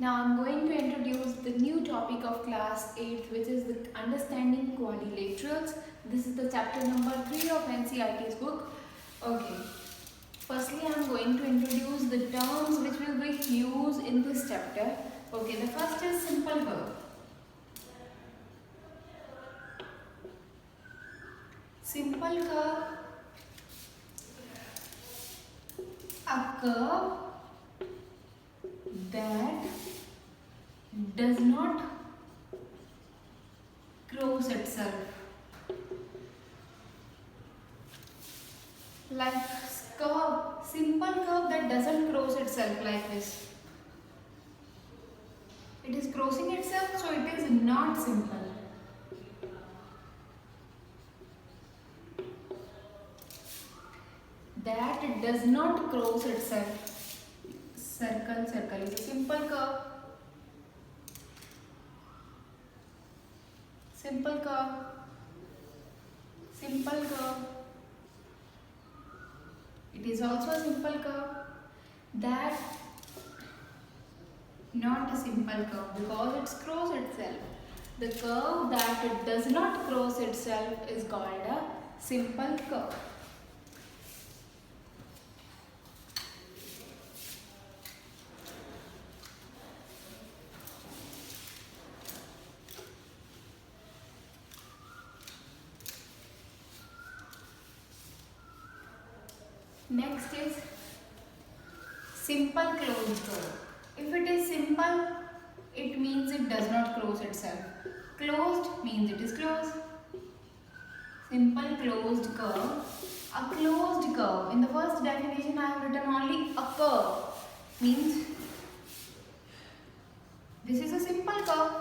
Now I'm going to introduce the new topic of class 8th, which is the understanding quadrilaterals. This is the chapter number 3 of NCERT's book. Okay. Firstly, I'm going to introduce the terms which will be used in this chapter. Okay, the first is simple curve. Simple curve, a curve that does not cross itself. Like curve, simple curve that doesn't cross itself like this. It is crossing itself, so it is not simple. That it does not cross itself. Circle, circle is a simple curve. Simple curve. Simple curve. It is also a simple curve. That not a simple curve because it's cross itself. The curve that it does not cross itself is called a simple curve. Next is simple closed curve. If it is simple, it means it does not cross itself. Closed means it is closed. Simple closed curve. A closed curve. In the first definition, I have written only a curve. Means this is a simple curve.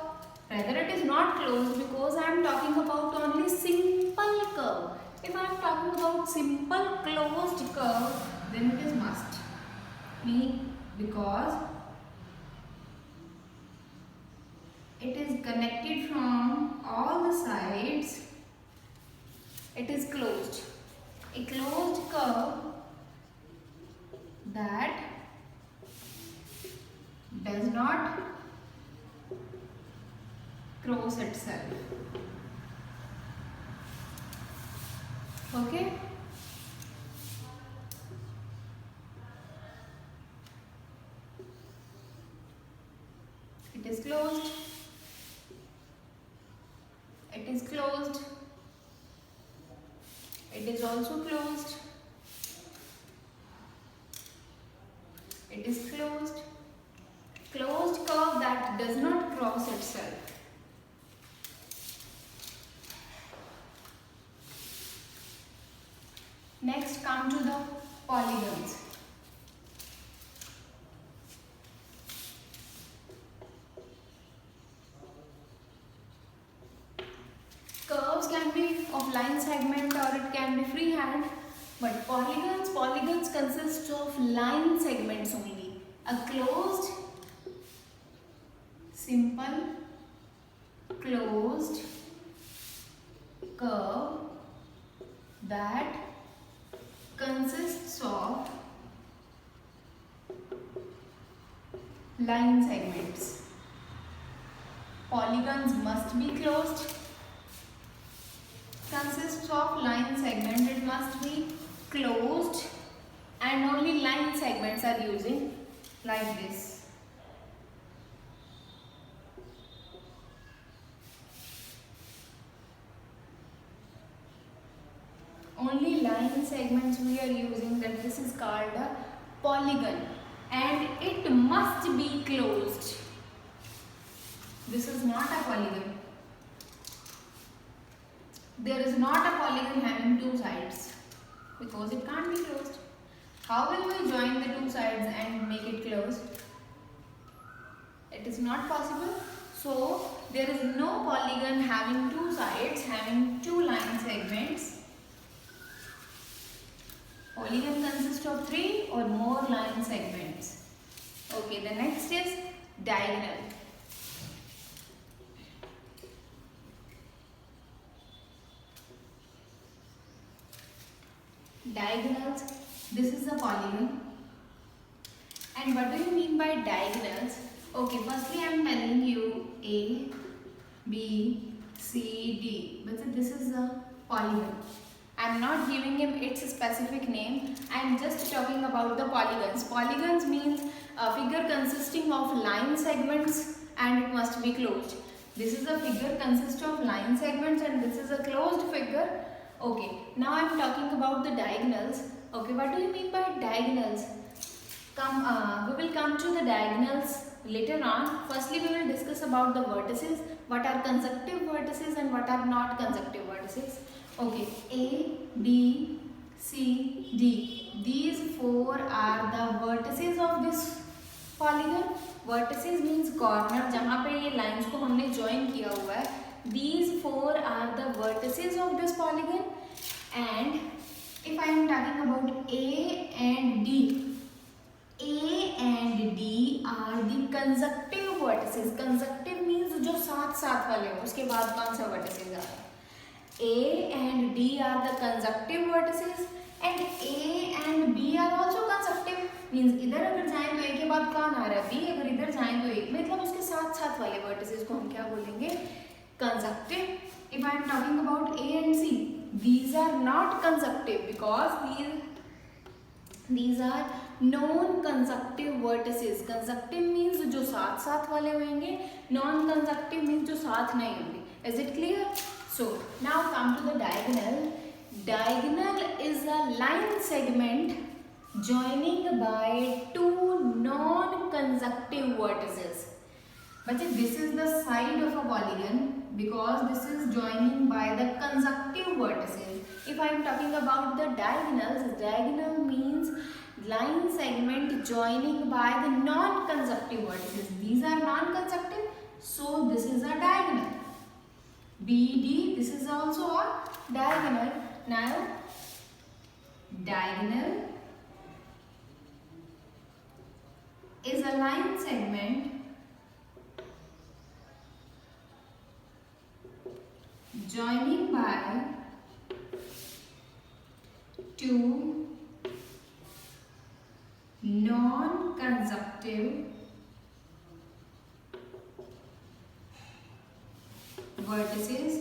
Rather, it is not closed because I am talking about only simple curve. If I am talking about simple closed curve, then it is must. Because it is connected from all the sides, it is closed. A closed curve that does not cross itself. Okay? It is closed. It is closed. It is also closed. It is closed. Closed curve that does not cross itself. Next, come to the polygons. Curves can be of line segment or it can be freehand, but polygons consist of line segments only. A closed, simple, closed curve that consists of line segments. Polygons must be closed. Consists of line segment. It must be closed and only line segments are using like this. Only line segments we are using, that this is called a polygon and it must be closed. This is not a polygon. There is not a polygon having two sides because it can't be closed. How will we join the two sides and make it closed? It is not possible. So there is no polygon having two sides, having two line segments. Polygon consists of 3 or more line segments. Okay, the next is diagonal. Diagonals, this is a polygon. And what do you mean by diagonals? Okay, firstly I am telling you A, B, C, D. But this is a polygon. I am not giving him its specific name. I am just talking about the polygons. Polygons means a figure consisting of line segments and it must be closed. This is a figure consists of line segments and this is a closed figure. Okay, now I am talking about the diagonals. Okay, what do you mean by diagonals? We will come to the diagonals later on. Firstly, we will discuss about the vertices. What are consecutive vertices and what are not consecutive vertices. Okay, A, B, C, D. These four are the vertices of this polygon. Vertices means corner, जहाँ पे ये lines को हमने join किया हुआ है. These four are the vertices of this polygon. And if I am talking about A and D, A and D are the consecutive vertices. Consecutive means जो साथ साथ वाले हो, उसके बाद कौन सा vertices आ रहा है. A and D are the consecutive vertices and A and B are also consecutive. Means इधर अगर जाएं तो A के बाद कौन आ रहा है, B. अगर इधर जाएं तो A, मतलब उसके साथ साथ वाले vertices को हम क्या बोलेंगे, consecutive. If I am talking about A and C, these are not consecutive because these are non conjunctive vertices. Conjunctive means जो साथ साथ वाले होंगे, नॉन कंजक्टिव मीन्स जो साथ नहीं होंगे. Is it clear? So now come to the diagonal. Diagonal is a line segment joining by two non-consecutive vertices. But this is the side of a polygon because this is joining by the consecutive vertices. If I am talking about the diagonals, diagonal means line segment joining by the non-consecutive vertices. These are non-consecutive, so this is a diagonal. BD, this is also a diagonal. Now, diagonal is a line segment joining by two non-consecutive vertices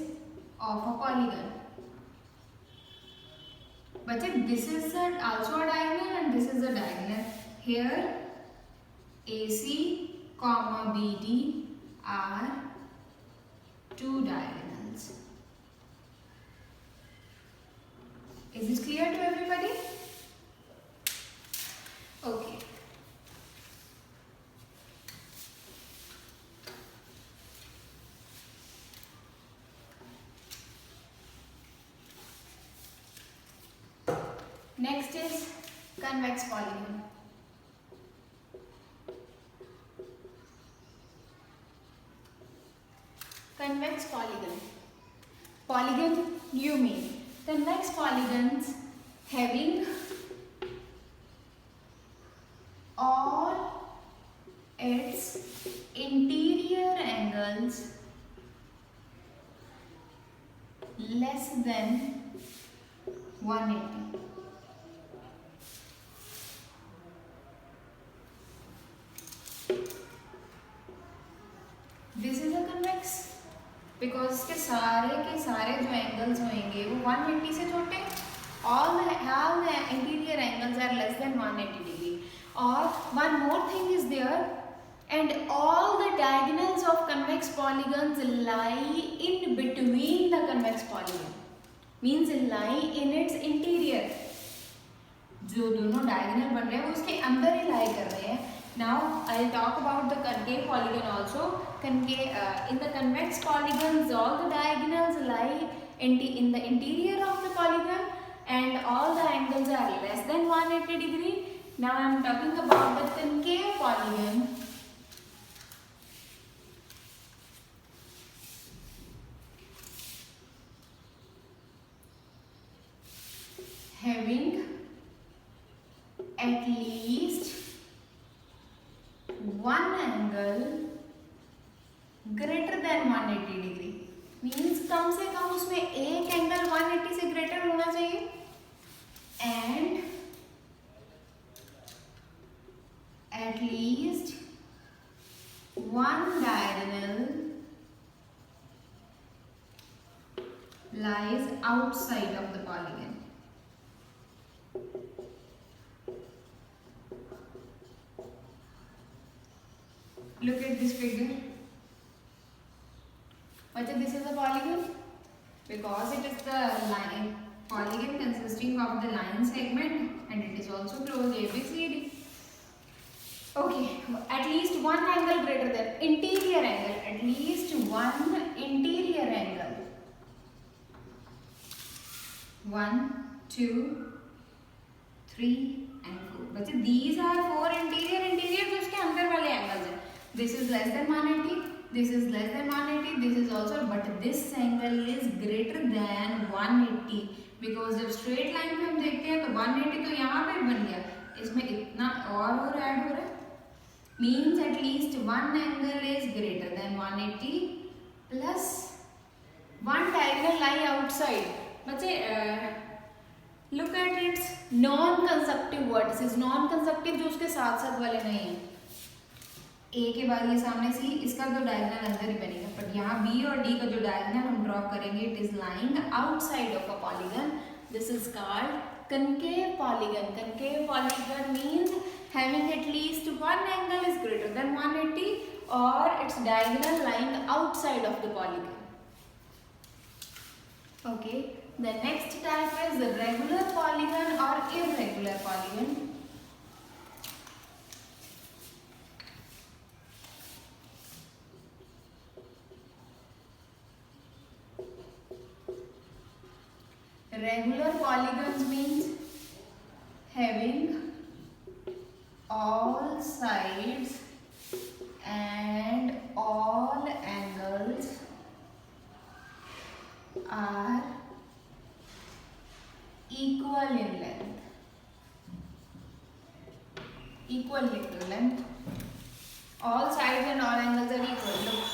of a polygon. But this is also a diagonal and this is a diagonal. Here AC comma BD are two diagonals. Is this clear to everybody? Okay. Next is convex polygon. Convex polygon. Polygon you mean convex polygons having all its interior angles less than 180. This is a convex because के सारे जो angles होंगे वो 180 से छोटे. All the interior angles are less than 180 degree. Or one more thing is there, and all the diagonals of convex polygons lie in between the convex polygon. Means lie in its interior. जो दोनों diagonal बन रहे हैं वो उसके अंदर ही lie कर रहे हैं. Now I'll talk about the concave polygon also. In the convex polygons, all the diagonals lie in the interior of the polygon and all the angles are less than 180 degree. Now I am talking about the concave polygon. Having at least one angle greater than 180 degree. Means कम से कम उसमें एक angle 180 से greater होना चाहिए and at least lies outside of the polygon. Look at this figure. This is a polygon because it is the line polygon consisting of the line segment and it is also closed ABCD. Okay, at least one angle greater than interior angle, at least one interior angle. 1, 2, 3 and 4. बच्चे these are 4 interior जो उसके अंदर वाले angles हैं. This is less than 180, this is less than 180, this is also, but this angle is greater than 180 because जब straight line पे हम देखते हैं तो 180 तो यहाँ पे बन गया, इसमें इतना और ऐड हो रहा है, means at least one angle is greater than 180 plus one diagonal lie outside. बच्चे look at its non-consecutive vertices. Non-consecutive जो उसके साथ साथ वाले नहीं हैं. A के बाद ये सामने C, इसका तो डायगोनल अंदर ही बनेगा. बट यहाँ B और D का जो डायगोनल हम ड्रॉ करेंगे, it is lying outside of a polygon. This is called concave polygon. Concave polygon means having at least one angle is greater than 180 or its diagonal lying outside of the polygon. Okay. The next type is regular polygon or irregular polygon. Regular polygons means having all sides and all angles are equal in length. Equal in length. All sides and all angles are equal. Look,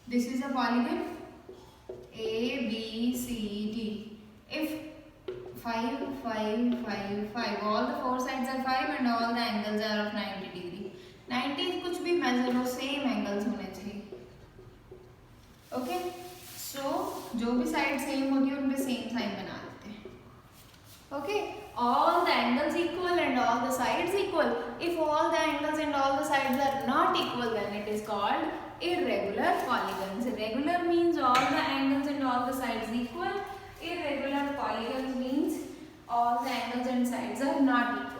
this is a polygon A, B, C, D. If 5, 5, 5, 5, all the four sides are 5 and all the angles are of 90 degree. 90 कुछ भी measure हो, same angles होने चाहिए. Okay? So जो भी side same होगी उन पे same sign बना देते हैं. Okay? All the angles equal and all the sides equal. If all the angles and all the sides are not equal, then it is called irregular polygons. Regular means all the angles and all the sides equal. Irregular polygons means all the angles and sides are not equal.